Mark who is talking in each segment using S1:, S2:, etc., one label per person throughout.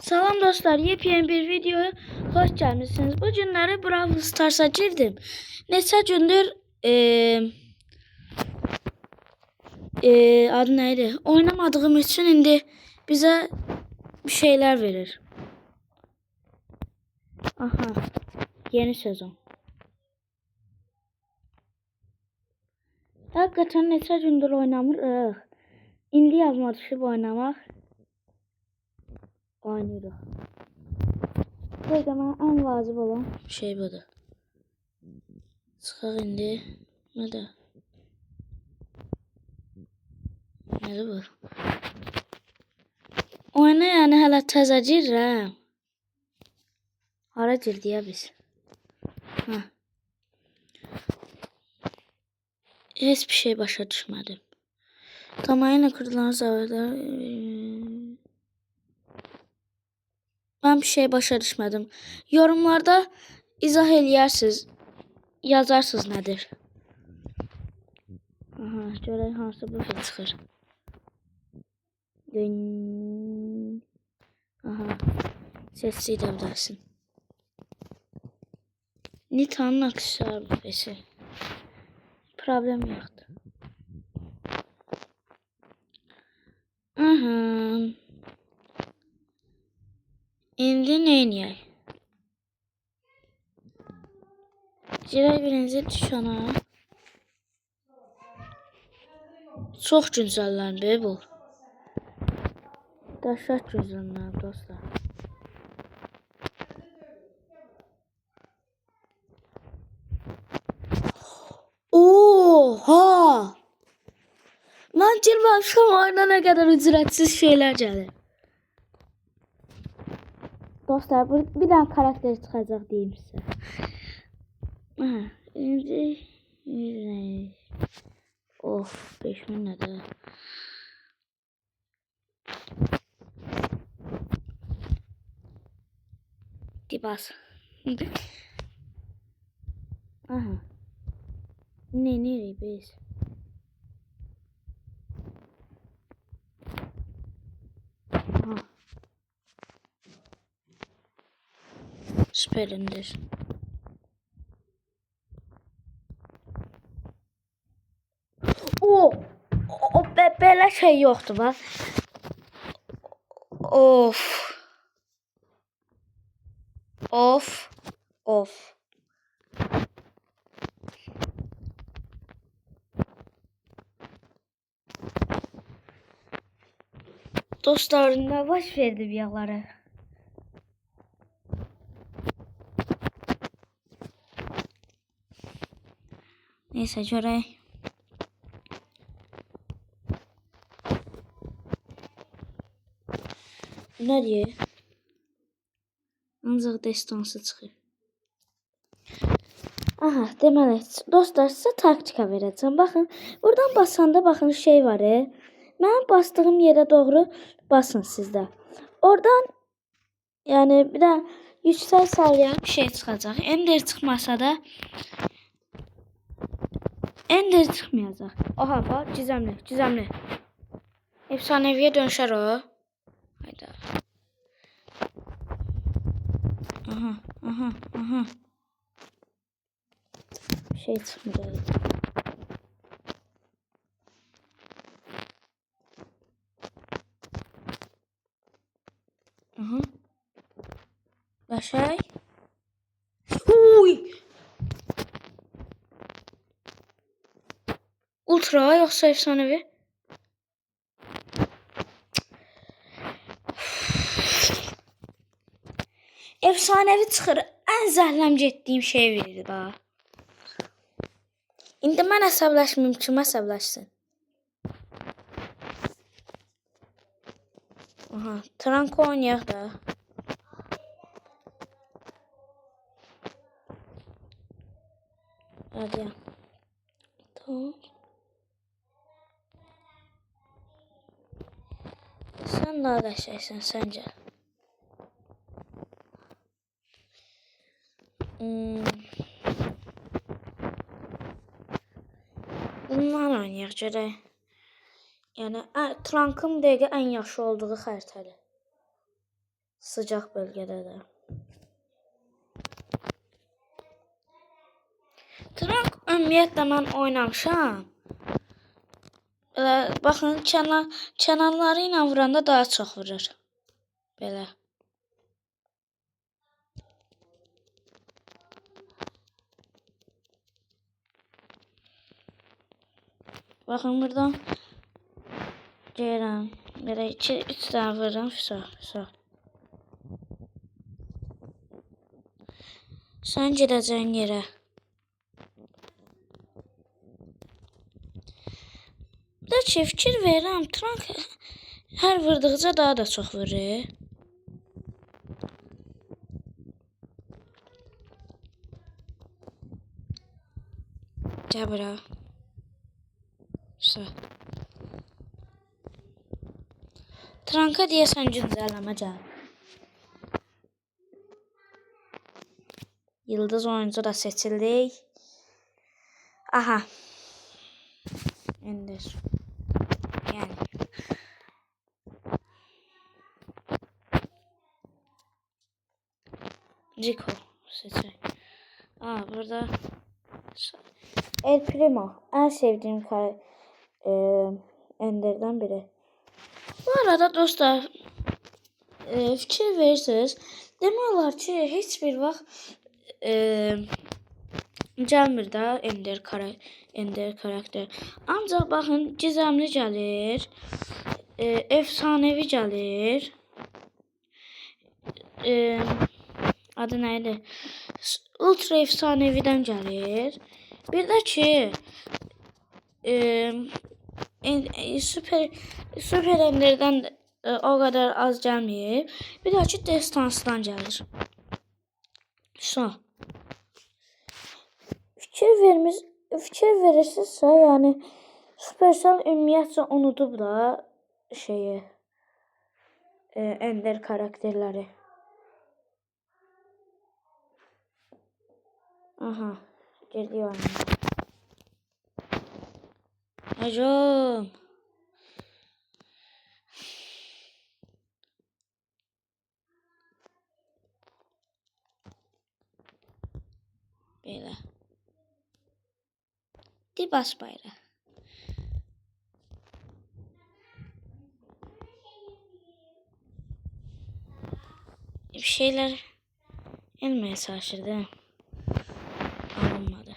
S1: Salam dostlar, yepyeni bir videoya hoş gelmişsiniz. Bu günləri Brawl Stars'a girdim. Neçə gündür adı neydi? Oynamadığım için indi bize bir şeyler verir. Aha, yeni sezon. Hakikaten neçə gündür oynamırıq. İndi yazma düşüb oynamaq. Oynayırıq. Burada en vacib olan şey budur. Çıxaq indi. Nədir? Nədir bu? Oyuna yani hələ təzə girirəm. Hara girdik ya biz? Ha. Hiçbir şey başa düşmədim. Tamamıyla kırılan zavallar. Ben bir şey başa düşmədim. Yorumlarda izah eləyərsiniz. Yazarsınız nədir? Aha, görək hansı bu şey çıxır. Aha, sessiz də bilərsin. Nitanın aksesuar büfesi. Problem yoxdur. Aha. İndi neyniyək? Girək birinci düşana. Çox güncəlləndi bu. Dəhşət güncəlləndi dostlar. Oha! Mən girməmişəm, oyuna nə qədər ücretsiz şeyler gəlir. Dostlar, bir tane karakter çıxacaq deyim sizə. Aha, indi of, 5000 nədir? Dibas. Aha. Nereye biz? Aha. Süperindir. O belə şey yoktu bak. Of. Of. Of. Dostlar, ne baş verdi bir yalara. Neyse görək. Ne diyor? Ancaq destansı çıxır. Aha, deməli dostlar, sizə taktika verəcəm. Baxın, buradan basanda baxın şey var. Mənim bastığım yerə doğru basın sizdə. Oradan yani bir də yüksək sallayan bir şey çıxacaq. Ender çıxmasa da Ender çıxmayacaq. Aha, bax, gizemli. Efsaneviyə dönüşər o. Hayda. Aha. Şey çıkmıyor. Aha. Başay. Uy. Ultra yoksa efsanevi? Efsanevi çıxır. Ən zəhləm getdiyim şey verir daha. İndi mən əsəbləşməyim, kim əsəbləşsin? Aha, Tranko oynayaq da. Hadi ya. Tamam. Sen daha da şeysən sence. Bundan oynayaq görək. Yəni Trankın dəqiqə ən yaxşı olduğu xəritədir. Sıcaq bölgədə də. Tronq ümumiyyətlə mən oynamışam. Belə baxın kənarları ilə vuranda daha çox vurur. Belə. Baxın buradan gəlirəm. Belə 2-3 dənə vururam. Fisa. Sən gedəcəyin yerə. Bir də ki, fikir verirəm. Tronq hər vurduqca daha da çox vurur. Gəl bura. Tronqa deyəsən güncəlləmə gəlir. Yıldız oyuncu da seçildik. Aha. Ender. Yəni. Rico seçək. Burada El Primo. En sevdiğim Ender'den biri. Bu arada dostlar fikir verirsiniz. Demək olar ki, heç bir vaxt gəlmir də Ender karakter. Ancaq baxın, gizemli gəlir. Efsanevi gəlir. Adı neydi? Ultra efsanevidən gəlir. Bir də ki Super Ender'dən o kadar az gəlməyib. Bir də ki destansdan gəlir. Fikir verirsinizsə, yəni Supercell ümumiyyətcə unudub da Ender karakterləri. Aha, girdi oyuna. Hücum. Belə. Dibas bayrağı. Bir şeyler elmeye çalışırdı. Alınmadı.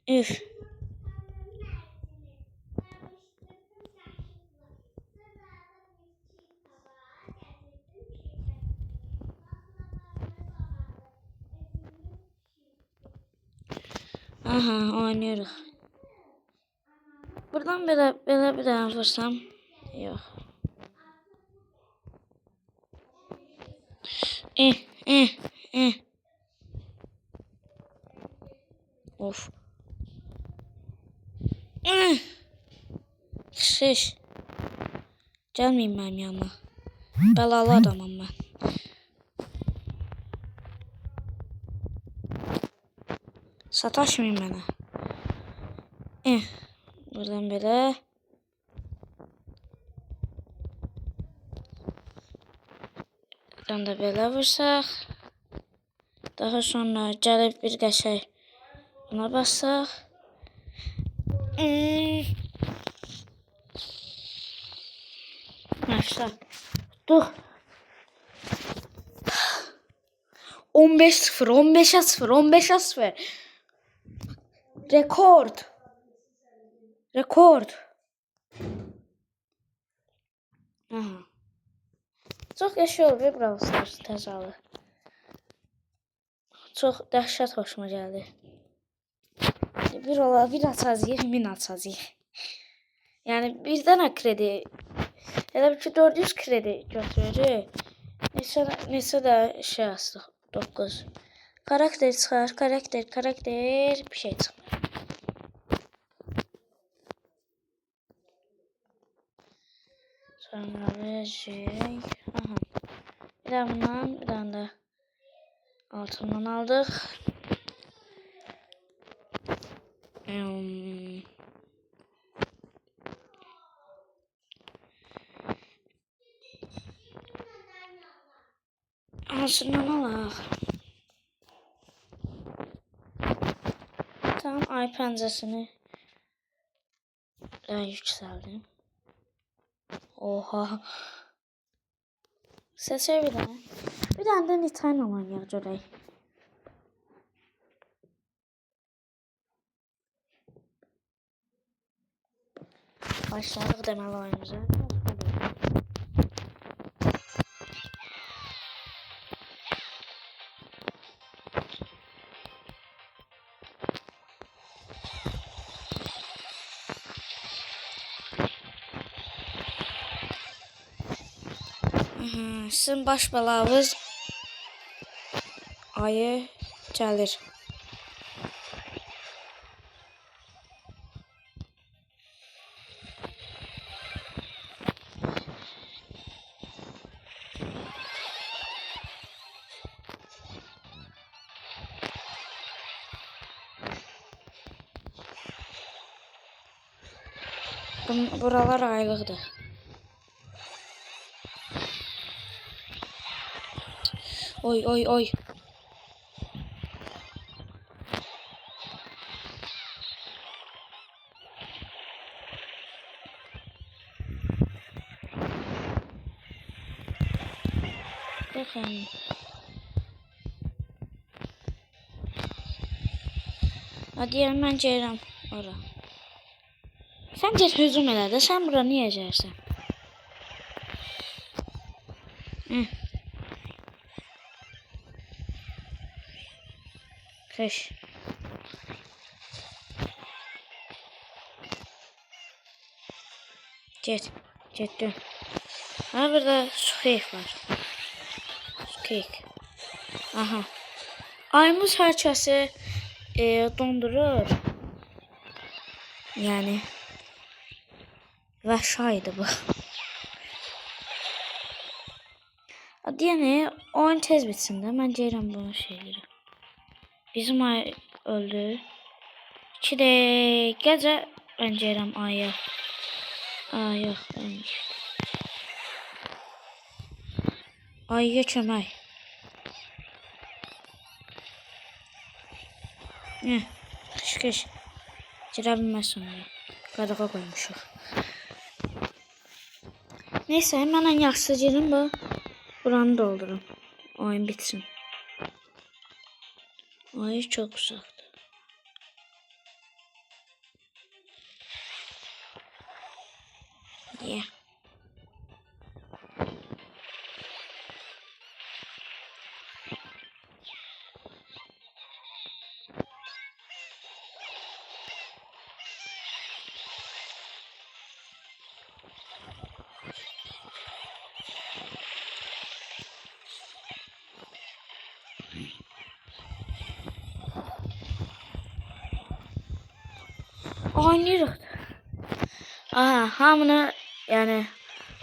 S1: Üf. Aha, oynuyoruz. Buradan böyle bir tane vursam. Yok. Of. Şiş. Gelmeyeyim benim yanıma. Belalı adamım ben. Sataşmayayım bana. Buradan böyle. Buradan da böyle vursaq. Daha sonra gəlib bir qəşəng buna bassaq. Başla. Dur. 15-0, 15-0, 15-0. Rekord. Aha. Çok yaşıyor bir Brawl Stars təzalı. Çok dəhşət hoşuma geldi. Bir açacağıq, min açacağıq. Yani bir dənə kredi. Elə bir ki 400 kredi götürürük. Neçə də şey astıq. 9. Karakter çıxar, karakter bir şey çıxmır. Sonra verəcək. Aha. Bir də bundan, bir dənə də altından aldıq. hansından alaq? Tamam, ay pəncəsini yüksəldim. Oha. Səsə bir dənə. Bir dənə də Nitayla oynayaq görək. Başladıq deməli oyunumuza. Sizin baş belavız ayı gəlir. Buralar aylıqdır. Oy oy oy. Bakın. Hadi mən gəlirəm ora. Sən get hücum elə də, sən bura niyə gəlirsən? Kış. Get, getdim. Ha, burada sukeyk var. Sukeyk. Aha. Ayımız hər kəsi dondurur. Yəni vəhşaydı bu. Yəni oyun tez bitsin də. Mən gəlirəm bunu şeylərə. Bizim ay öldü. 2 dəqiqəcə mən gəlirəm aya. Aa, yox, ölmüş. Ayıya kömək. Kış. Girə bilməz onu. Qadağa qoymuşuq. Neyse, mən ən yaxşısı girim bu. Buranı doldurum. Oyun bitsin. Ayı çok uzaqdır. Yeah. Oynayırıq. Aha, hamını yəni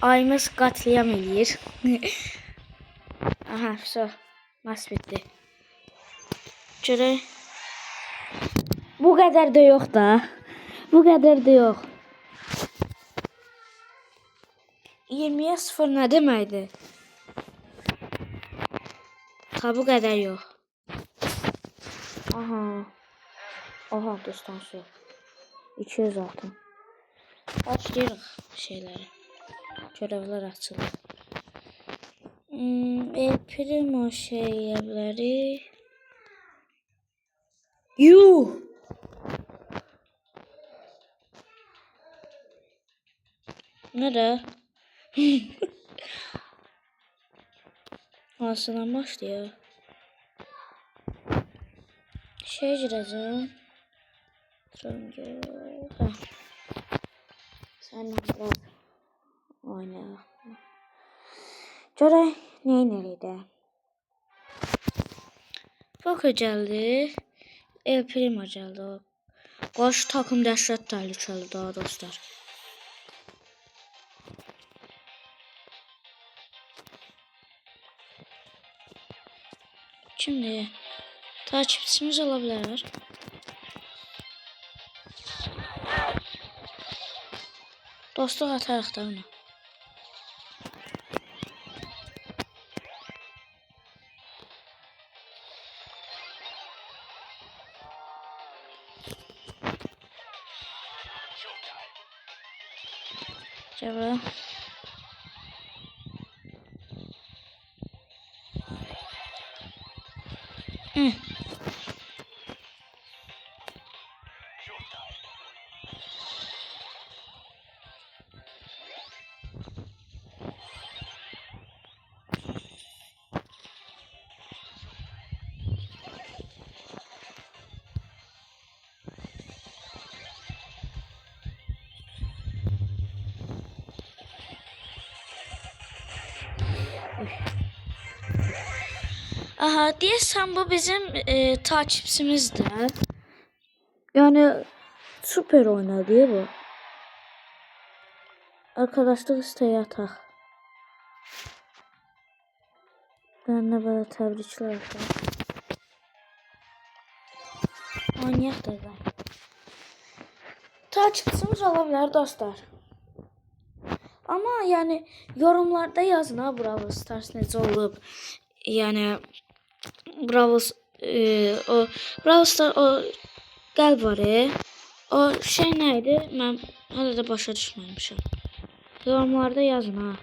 S1: ayımız qatliam eləyir. Aha, so, mas bitdi. Görək. Bu qədər də yox da. Bu qədər də yox. 20'ye 0 nə deməkdir? Ta bu qədər yox. Aha. Aha, distansı. 200 altın. Başlayırıq şeyləri. Görevlər açılır. Primo şeyləri. Yuh! Nədə? Asından başlayaq. Şey girəcəm. Turuncu. Sənlə biraz oynayaq. Görək neynərik də. Poco gəldi. El Primo gəldi. Qarşı takım dəhşət təhlükəli daha dostlar. Kimdir? Takipçimiz ola bilər. Dostluq atarıq da ona. Cevap. Hı. Aha, deyəsən bu bizim takipçimizdir. Yani süper oynadı bu. Arkadaşlık isteği atak. Ben de böyle tebrikler atak. Oynayaq da ben. Takipçimiz olabilir dostlar. Ama yani yorumlarda yazın ha Brawl Stars necə olub. Yani o Brawl Stars o qəlb var. O şey neydi? Mən hələ də başa düşməmişəm. Yorumlarda yazın ha.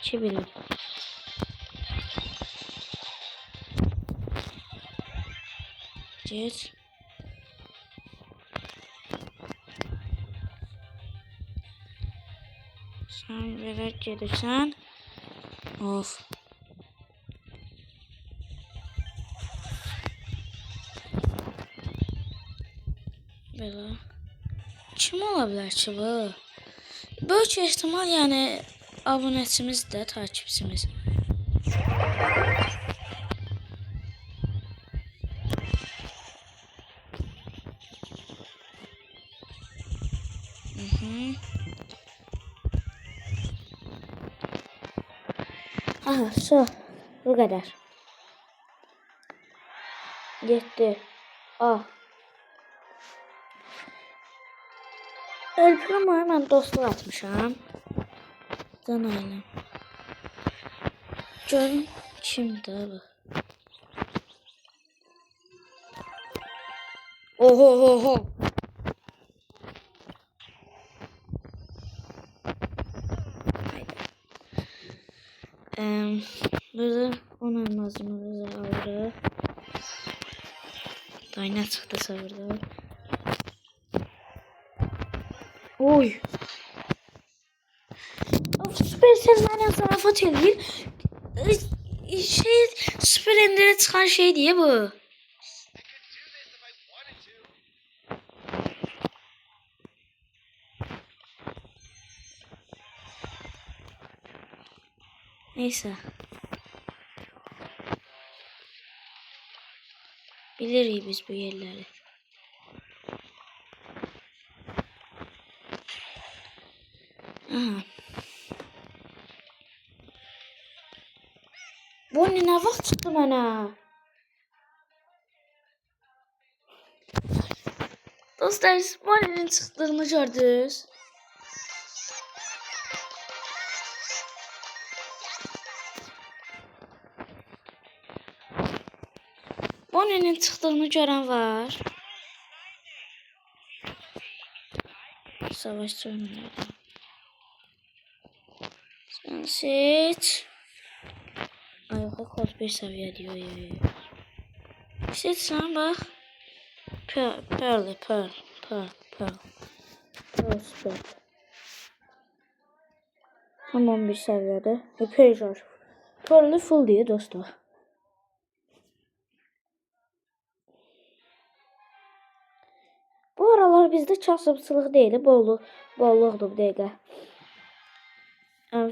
S1: Ki bilim. Geç. Sen belə gedirsən. Of. Belə. Kim ola bilər ki bu? Böyük ihtimal yani abunəçimiz də, takipçimiz. Aha, so. Bu kadar. Gitti. Ah. El Primo'ya mən dostluq atmışam. Can ailəm. Görün kimdir bu. Oho ho ho. Burada 10 elmasımızı alırıq. Dayna çıxdı sabırda. Oy. Supercell mənə zarafat eləyir. Süper Ender'e çıxan şey diye bu. Neyse. Biliriz biz bu yerleri. Aha. Bu ne vaxt çıxdı mənə? Dostlar, Bonnie'nin çıxdığını gördünüz. Bonnie'nin çıxdığını görən var. Savaşçı oyunlarda. Sen seç. Ay yok, kod 1 seviye diyor. Seç sen bak. Pearl. Süper. Tam 11 seviyede. Epeyce. Pearl'ı full diye dostlar. Bu aralar bizde kasıbçılıq deyil, bolluqdur bu dəqiqə.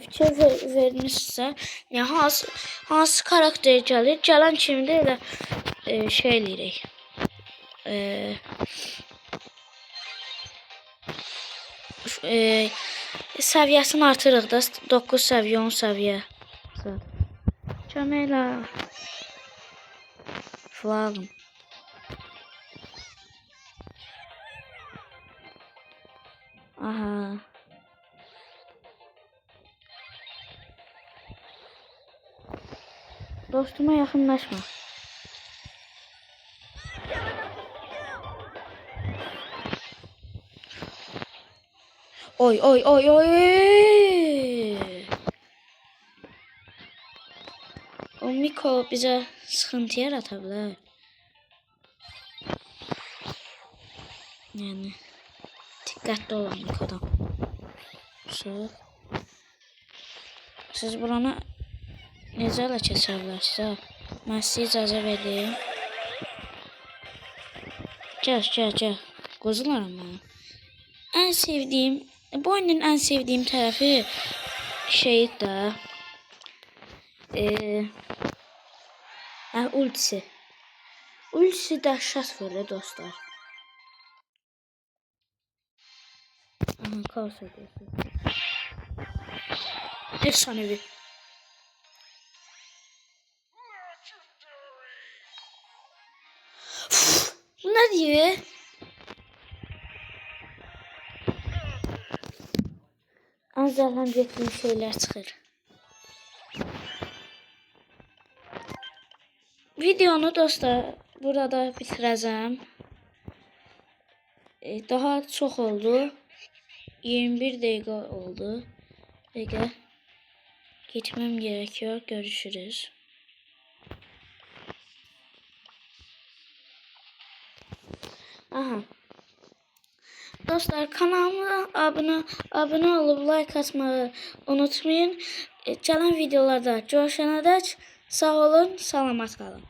S1: Fikir vermişsə, yəni hansı karakter gəlir, gələn kimi də elə şey eləyirik. Səviyyəsini artırıq da, 9 səviyyə, 10 səviyyə. Köməklə. Flagım. Aha. Dostuma yaxınlaşma. Oy oy oy oy. O Miko bizə sıxıntı yarata bilər. Yəni diqqətli olun Miko'dan. Siz buranı necə ələ keçə bilərsiniz? Mən sizə icazə verdim. Gəl. Qozularım mən. Ən sevdiyim, bu oyunun ən sevdiyim tərəfi şeydir də. Ultisi. Ultisi dəhşət vurur dostlar. Kaos ediyorsun. Efsanevi. Bu ne diyor? Azərdən getdiyim şeylər çıxır. Videonu dostlar burada bitirəcəm. Daha çox oldu. 21 dəqiqə oldu. Dəqiqə. Getmem gerekiyor. Görüşürüz. Aha. Dostlar kanalıma abone olup like atmayı unutmayın. Gələn videolarda görüşənədək sağ olun, salamat qalın.